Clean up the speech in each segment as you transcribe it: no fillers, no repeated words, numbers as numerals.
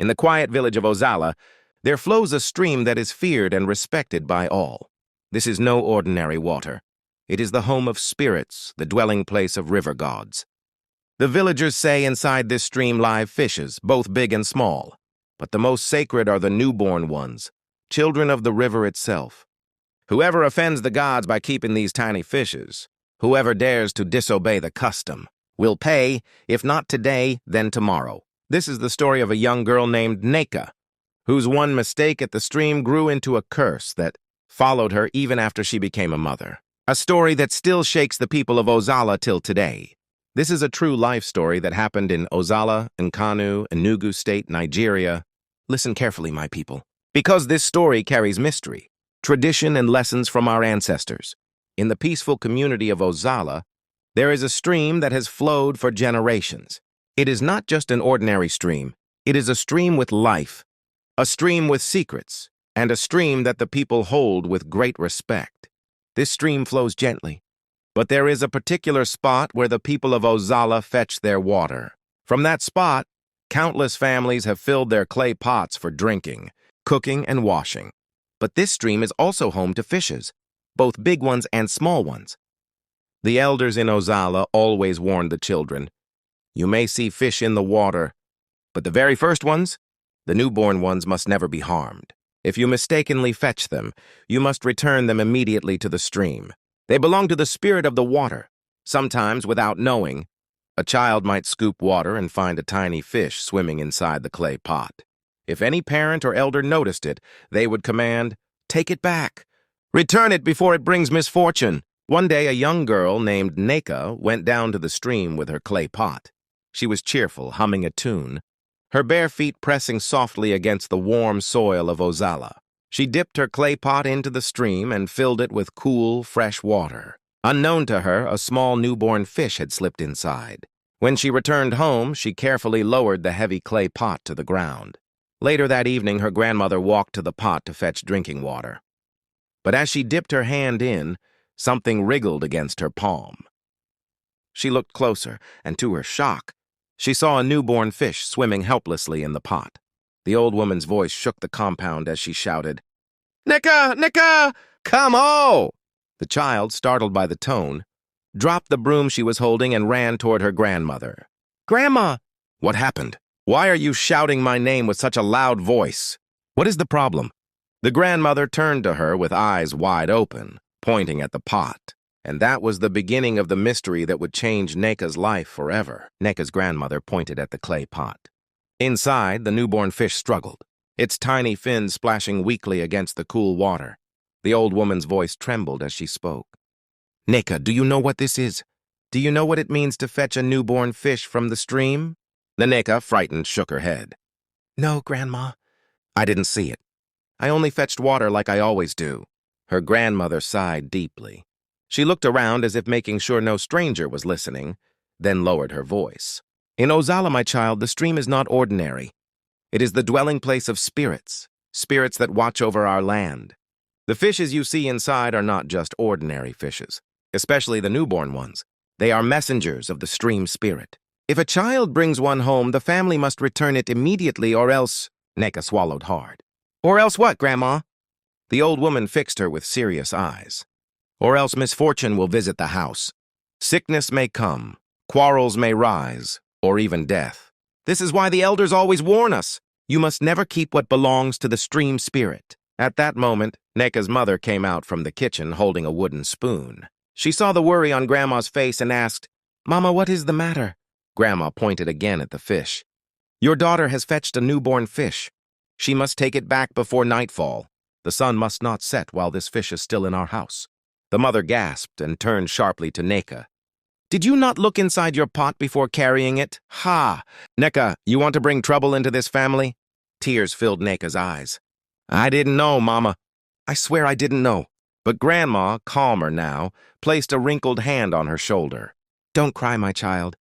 In the quiet village of Ozala, there flows a stream that is feared and respected by all. This is no ordinary water. It is the home of spirits, the dwelling place of river gods. The villagers say inside this stream lie fishes, both big and small. But the most sacred are the newborn ones, children of the river itself. Whoever offends the gods by keeping these tiny fishes, whoever dares to disobey the custom, will pay, if not today, then tomorrow. This is the story of a young girl named Neka, whose one mistake at the stream grew into a curse that followed her even after she became a mother. A story that still shakes the people of Ozala till today. This is a true life story that happened in Ozala, Nkanu, Enugu State, Nigeria. Listen carefully, my people, because this story carries mystery, tradition, and lessons from our ancestors. In the peaceful community of Ozala, there is a stream that has flowed for generations. It is not just an ordinary stream. It is a stream with life, a stream with secrets, and a stream that the people hold with great respect. This stream flows gently, but there is a particular spot where the people of Ozala fetch their water. From that spot, countless families have filled their clay pots for drinking, cooking, and washing. But this stream is also home to fishes, both big ones and small ones. The elders in Ozala always warn the children, you may see fish in the water, but the very first ones, the newborn ones, must never be harmed. If you mistakenly fetch them, you must return them immediately to the stream. They belong to the spirit of the water. Sometimes, without knowing, a child might scoop water and find a tiny fish swimming inside the clay pot. If any parent or elder noticed it, they would command, take it back. Return it before it brings misfortune. One day, a young girl named Neka went down to the stream with her clay pot. She was cheerful, humming a tune, her bare feet pressing softly against the warm soil of Ozala. She dipped her clay pot into the stream and filled it with cool, fresh water. Unknown to her, a small newborn fish had slipped inside. When she returned home, she carefully lowered the heavy clay pot to the ground. Later that evening, her grandmother walked to the pot to fetch drinking water. But as she dipped her hand in, something wriggled against her palm. She looked closer, and to her shock, she saw a newborn fish swimming helplessly in the pot. The old woman's voice shook the compound as she shouted, Neka! Neka! Come on! The child, startled by the tone, dropped the broom she was holding and ran toward her grandmother. Grandma! What happened? Why are you shouting my name with such a loud voice? What is the problem? The grandmother turned to her with eyes wide open, pointing at the pot. And that was the beginning of the mystery that would change Neka's life forever. Neka's grandmother pointed at the clay pot. Inside, the newborn fish struggled, its tiny fins splashing weakly against the cool water. The old woman's voice trembled as she spoke. Neka, do you know what this is? Do you know what it means to fetch a newborn fish from the stream? The Neka, frightened, shook her head. No, Grandma. I didn't see it. I only fetched water like I always do. Her grandmother sighed deeply. She looked around as if making sure no stranger was listening, then lowered her voice. In Ozala, my child, the stream is not ordinary. It is the dwelling place of spirits, spirits that watch over our land. The fishes you see inside are not just ordinary fishes, especially the newborn ones. They are messengers of the stream spirit. If a child brings one home, the family must return it immediately or else— Neka swallowed hard. Or else what, Grandma? The old woman fixed her with serious eyes. Or else misfortune will visit the house. Sickness may come, quarrels may rise, or even death. This is why the elders always warn us. You must never keep what belongs to the stream spirit. At that moment, Neka's mother came out from the kitchen holding a wooden spoon. She saw the worry on Grandma's face and asked, Mama, what is the matter? Grandma pointed again at the fish. Your daughter has fetched a newborn fish. She must take it back before nightfall. The sun must not set while this fish is still in our house. The mother gasped and turned sharply to Neka. Did you not look inside your pot before carrying it? Ha! Neka, you want to bring trouble into this family? Tears filled Neka's eyes. I didn't know, Mama. I swear I didn't know. But Grandma, calmer now, placed a wrinkled hand on her shoulder. Don't cry, my child.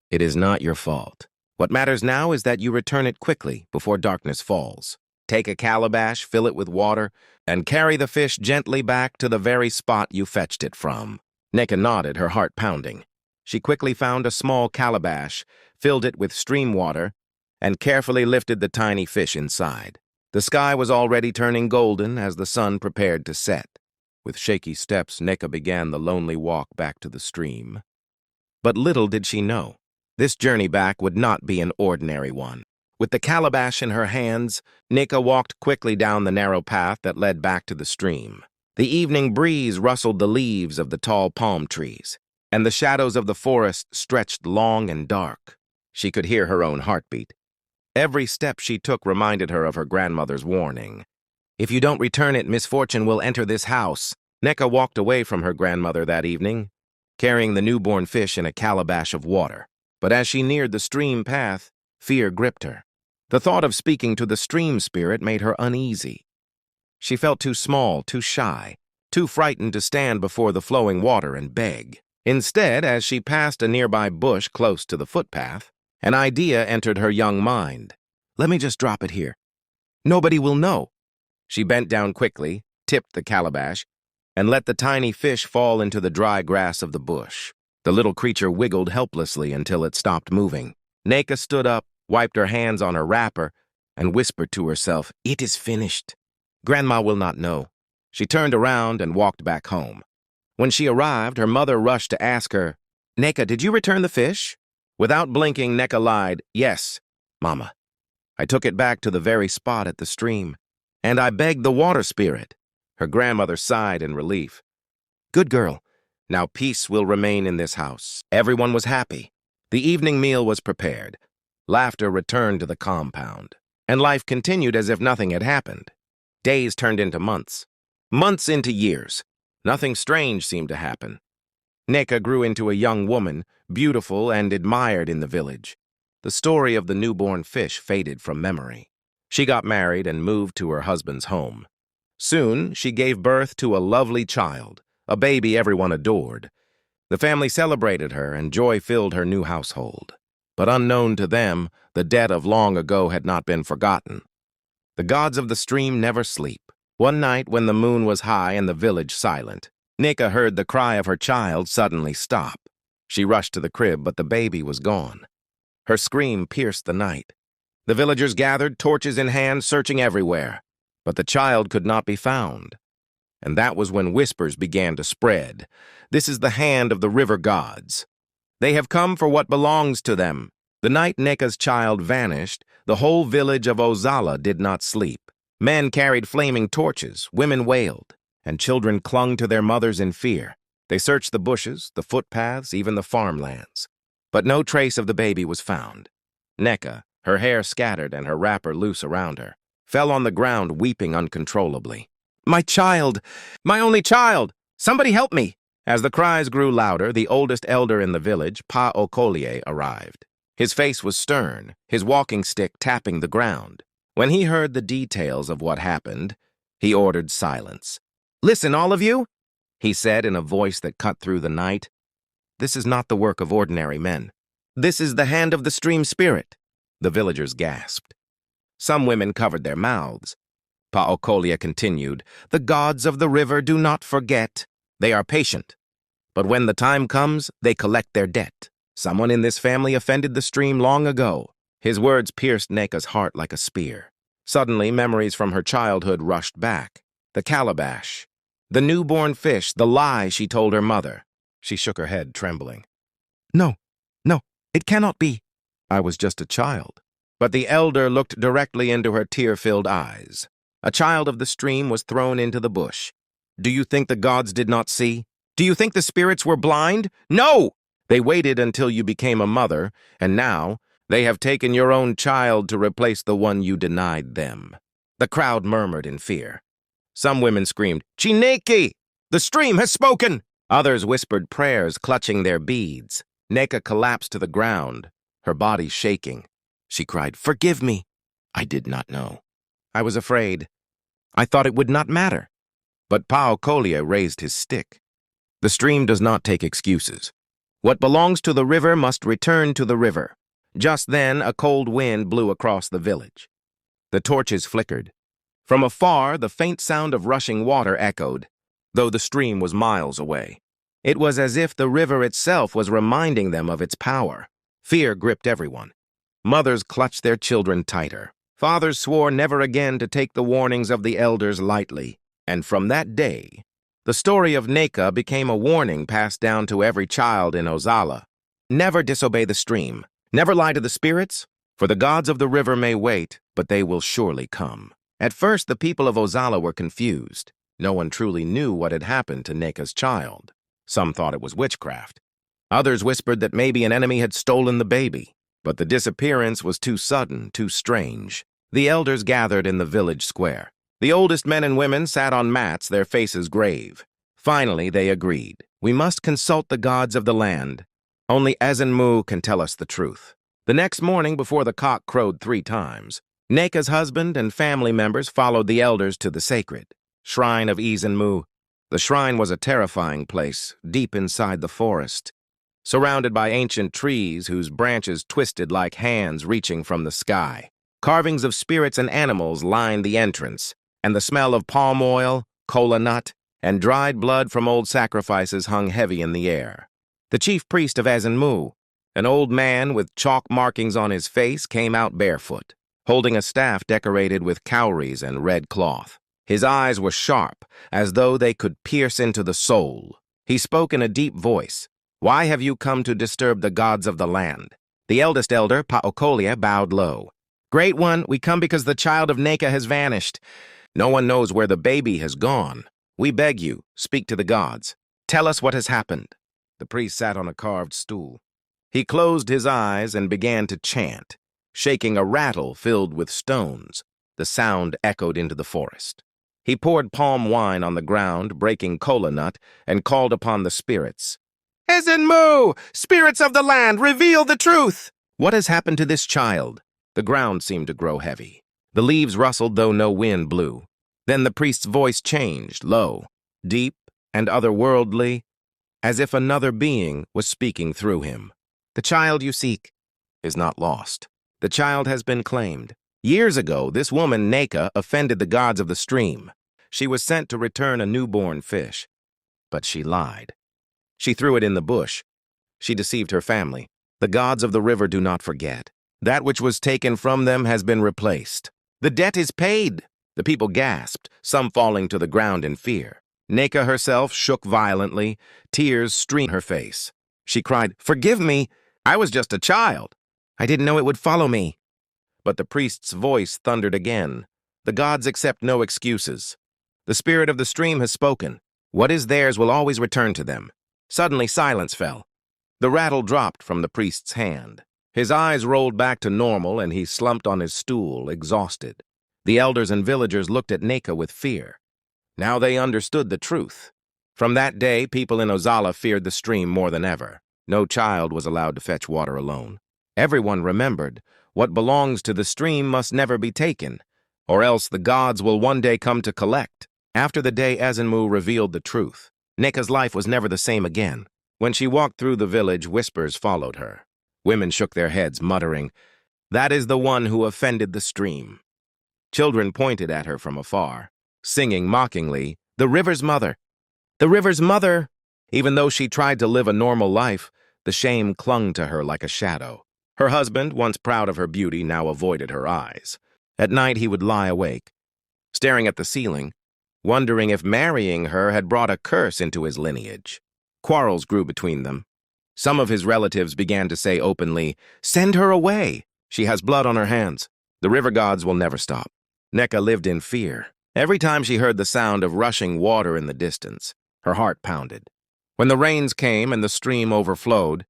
It is not your fault. What matters now is that you return it quickly before darkness falls. Take a calabash, fill it with water, and carry the fish gently back to the very spot you fetched it from. Neka nodded, her heart pounding. She quickly found a small calabash, filled it with stream water, and carefully lifted the tiny fish inside. The sky was already turning golden as the sun prepared to set. With shaky steps, Nneka began the lonely walk back to the stream. But little did she know, this journey back would not be an ordinary one. With the calabash in her hands, Nneka walked quickly down the narrow path that led back to the stream. The evening breeze rustled the leaves of the tall palm trees, and the shadows of the forest stretched long and dark. She could hear her own heartbeat. Every step she took reminded her of her grandmother's warning. "If you don't return it, misfortune will enter this house." Nneka walked away from her grandmother that evening, carrying the newborn fish in a calabash of water. But as she neared the stream path, fear gripped her. The thought of speaking to the stream spirit made her uneasy. She felt too small, too shy, too frightened to stand before the flowing water and beg. Instead, as she passed a nearby bush close to the footpath, an idea entered her young mind. "Let me just drop it here. Nobody will know." She bent down quickly, tipped the calabash, and let the tiny fish fall into the dry grass of the bush. The little creature wiggled helplessly until it stopped moving. Nneka stood up, wiped her hands on her wrapper, and whispered to herself, "It is finished. Grandma will not know." She turned around and walked back home. When she arrived, her mother rushed to ask her, "Nneka, did you return the fish?" Without blinking, Nneka lied, "Yes, Mama. I took it back to the very spot at the stream, and I begged the water spirit." Her grandmother sighed in relief. "Good girl. Now peace will remain in this house." Everyone was happy. The evening meal was prepared. Laughter returned to the compound, and life continued as if nothing had happened. Days turned into months. Months into years. Nothing strange seemed to happen. Nneka grew into a young woman, beautiful and admired in the village. The story of the newborn fish faded from memory. She got married and moved to her husband's home. Soon, she gave birth to a lovely child, a baby everyone adored. The family celebrated her, and joy filled her new household. But unknown to them, the debt of long ago had not been forgotten. The gods of the stream never sleep. One night, when the moon was high and the village silent, Nneka heard the cry of her child suddenly stop. She rushed to the crib, but the baby was gone. Her scream pierced the night. The villagers gathered, torches in hand, searching everywhere. But the child could not be found. And that was when whispers began to spread. "This is the hand of the river gods. They have come for what belongs to them." The night Nneka's child vanished, the whole village of Ozala did not sleep. Men carried flaming torches, women wailed, and children clung to their mothers in fear. They searched the bushes, the footpaths, even the farmlands. But no trace of the baby was found. Nneka, her hair scattered and her wrapper loose around her, fell on the ground weeping uncontrollably. "My child! My only child! Somebody help me!" As the cries grew louder, the oldest elder in the village, Pa Okolie, arrived. His face was stern, his walking stick tapping the ground. When he heard the details of what happened, he ordered silence. "Listen, all of you," he said in a voice that cut through the night. "This is not the work of ordinary men. This is the hand of the stream spirit." The villagers gasped. Some women covered their mouths. Pa Okolie continued, "The gods of the river do not forget. They are patient. But when the time comes, they collect their debt. Someone in this family offended the stream long ago." His words pierced Nneka's heart like a spear. Suddenly, memories from her childhood rushed back. The calabash, the newborn fish, the lie she told her mother. She shook her head, trembling. No, it cannot be. I was just a child." But the elder looked directly into her tear-filled eyes. A child of the stream was thrown into the bush. "Do you think the gods did not see? Do you think the spirits were blind? No! They waited until you became a mother, and now they have taken your own child to replace the one you denied them." The crowd murmured in fear. Some women screamed, "Chineke! The stream has spoken!" Others whispered prayers, clutching their beads. Nneka collapsed to the ground, her body shaking. She cried, "Forgive me. I did not know. I was afraid. I thought it would not matter." But Pa Okolie raised his stick. "The stream does not take excuses. What belongs to the river must return to the river." Just then, a cold wind blew across the village. The torches flickered. From afar, the faint sound of rushing water echoed, though the stream was miles away. It was as if the river itself was reminding them of its power. Fear gripped everyone. Mothers clutched their children tighter. Fathers swore never again to take the warnings of the elders lightly. And from that day, the story of Neka became a warning passed down to every child in Ozala. Never disobey the stream. Never lie to the spirits, for the gods of the river may wait, but they will surely come. At first, the people of Ozala were confused. No one truly knew what had happened to Neka's child. Some thought it was witchcraft. Others whispered that maybe an enemy had stolen the baby. But the disappearance was too sudden, too strange. The elders gathered in the village square. The oldest men and women sat on mats, their faces grave. Finally, they agreed. We must consult the gods of the land. Only Ezenmu can tell us the truth. The next morning, before the cock crowed 3 times, Neka's husband and family members followed the elders to the sacred shrine of Ezenmu. The shrine was a terrifying place, deep inside the forest, surrounded by ancient trees whose branches twisted like hands reaching from the sky. Carvings of spirits and animals lined the entrance, and the smell of palm oil, cola nut, and dried blood from old sacrifices hung heavy in the air. The chief priest of Ezenmu, an old man with chalk markings on his face, came out barefoot, holding a staff decorated with cowries and red cloth. His eyes were sharp, as though they could pierce into the soul. He spoke in a deep voice. Why have you come to disturb the gods of the land? The eldest elder, Paokolia, bowed low. Great one, we come because the child of Neka has vanished. No one knows where the baby has gone. We beg you, speak to the gods. Tell us what has happened. The priest sat on a carved stool. He closed his eyes and began to chant, shaking a rattle filled with stones. The sound echoed into the forest. He poured palm wine on the ground, breaking cola nut, and called upon the spirits. Ezenmu! Spirits of the land, reveal the truth! What has happened to this child? The ground seemed to grow heavy. The leaves rustled, though no wind blew. Then the priest's voice changed, low, deep, and otherworldly, as if another being was speaking through him. The child you seek is not lost. The child has been claimed. Years ago, this woman, Neka, offended the gods of the stream. She was sent to return a newborn fish. But she lied. She threw it in the bush. She deceived her family. The gods of the river do not forget. That which was taken from them has been replaced. The debt is paid. The people gasped, some falling to the ground in fear. Neka herself shook violently. Tears streamed her face. She cried, "Forgive me. I was just a child. I didn't know it would follow me." But the priest's voice thundered again. The gods accept no excuses. The spirit of the stream has spoken. What is theirs will always return to them. Suddenly, silence fell. The rattle dropped from the priest's hand. His eyes rolled back to normal, and he slumped on his stool, exhausted. The elders and villagers looked at Neka with fear. Now they understood the truth. From that day, people in Ozala feared the stream more than ever. No child was allowed to fetch water alone. Everyone remembered, what belongs to the stream must never be taken, or else the gods will one day come to collect. After the day Ezenmu revealed the truth, Neka's life was never the same again. When she walked through the village, whispers followed her. Women shook their heads, muttering, "That is the one who offended the stream." Children pointed at her from afar, singing mockingly, "The river's mother! The river's mother!" Even though she tried to live a normal life, the shame clung to her like a shadow. Her husband, once proud of her beauty, now avoided her eyes. At night he would lie awake, staring at the ceiling, wondering if marrying her had brought a curse into his lineage. Quarrels grew between them. Some of his relatives began to say openly, "Send her away. She has blood on her hands." The river gods will never stop. Neka lived in fear. Every time she heard the sound of rushing water in the distance, her heart pounded. When the rains came and the stream overflowed,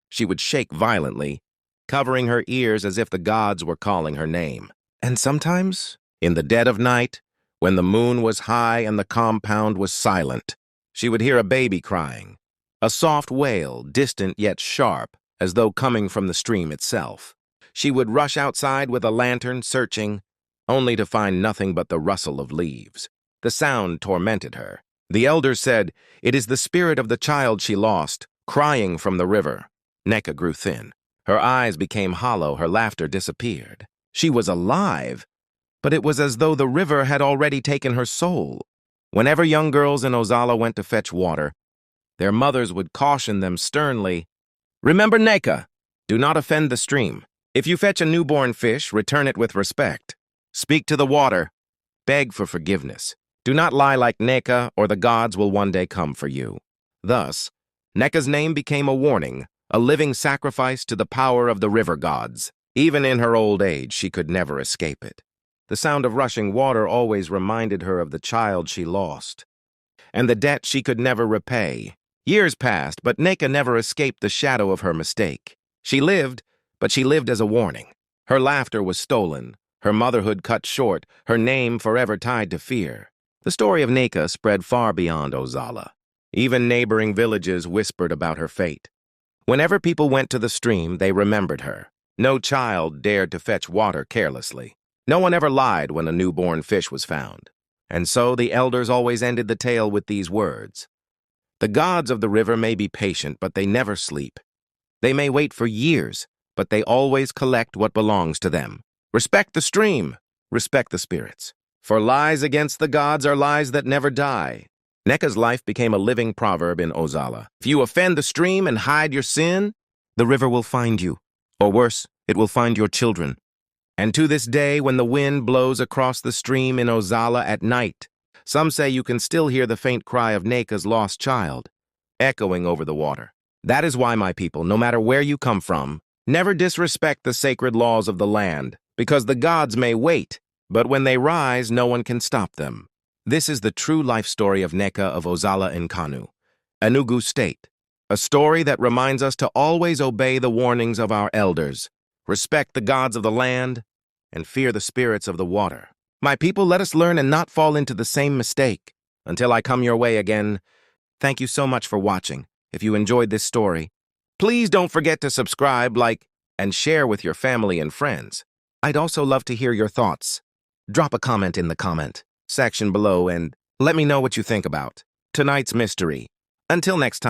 she would shake violently, covering her ears as if the gods were calling her name. And sometimes, in the dead of night, when the moon was high and the compound was silent, she would hear a baby crying, a soft wail, distant yet sharp, as though coming from the stream itself. She would rush outside with a lantern, searching, only to find nothing but the rustle of leaves. The sound tormented her. The elders said, "It is the spirit of the child she lost, crying from the river." Neka grew thin. Her eyes became hollow, her laughter disappeared. She was alive, but it was as though the river had already taken her soul. Whenever young girls in Ozala went to fetch water, their mothers would caution them sternly, "Remember Neka, do not offend the stream. If you fetch a newborn fish, return it with respect. Speak to the water. Beg for forgiveness. Do not lie like Neka, or the gods will one day come for you. Thus, Neka's name became a warning, a living sacrifice to the power of the river gods. Even in her old age, she could never escape it. The sound of rushing water always reminded her of the child she lost, and the debt she could never repay. Years passed, but Neka never escaped the shadow of her mistake. She lived, but she lived as a warning. Her laughter was stolen, her motherhood cut short, her name forever tied to fear. The story of Neka spread far beyond Ozala. Even neighboring villages whispered about her fate. Whenever people went to the stream, they remembered her. No child dared to fetch water carelessly. No one ever lied when a newborn fish was found. And so the elders always ended the tale with these words. The gods of the river may be patient, but they never sleep. They may wait for years, but they always collect what belongs to them. Respect the stream. Respect the spirits. For lies against the gods are lies that never die. Neka's life became a living proverb in Ozala. If you offend the stream and hide your sin, the river will find you. Or worse, it will find your children. And to this day, when the wind blows across the stream in Ozala at night, some say you can still hear the faint cry of Neka's lost child, echoing over the water. That is why, my people, no matter where you come from, never disrespect the sacred laws of the land, because the gods may wait, but when they rise, no one can stop them. This is the true life story of Neka of Ozala and Kanu, Enugu State, a story that reminds us to always obey the warnings of our elders, respect the gods of the land, and fear the spirits of the water. My people, let us learn and not fall into the same mistake. Until I come your way again, thank you so much for watching. If you enjoyed this story, please don't forget to subscribe, like, and share with your family and friends. I'd also love to hear your thoughts. Drop a comment in the comment section below and let me know what you think about tonight's mystery. Until next time.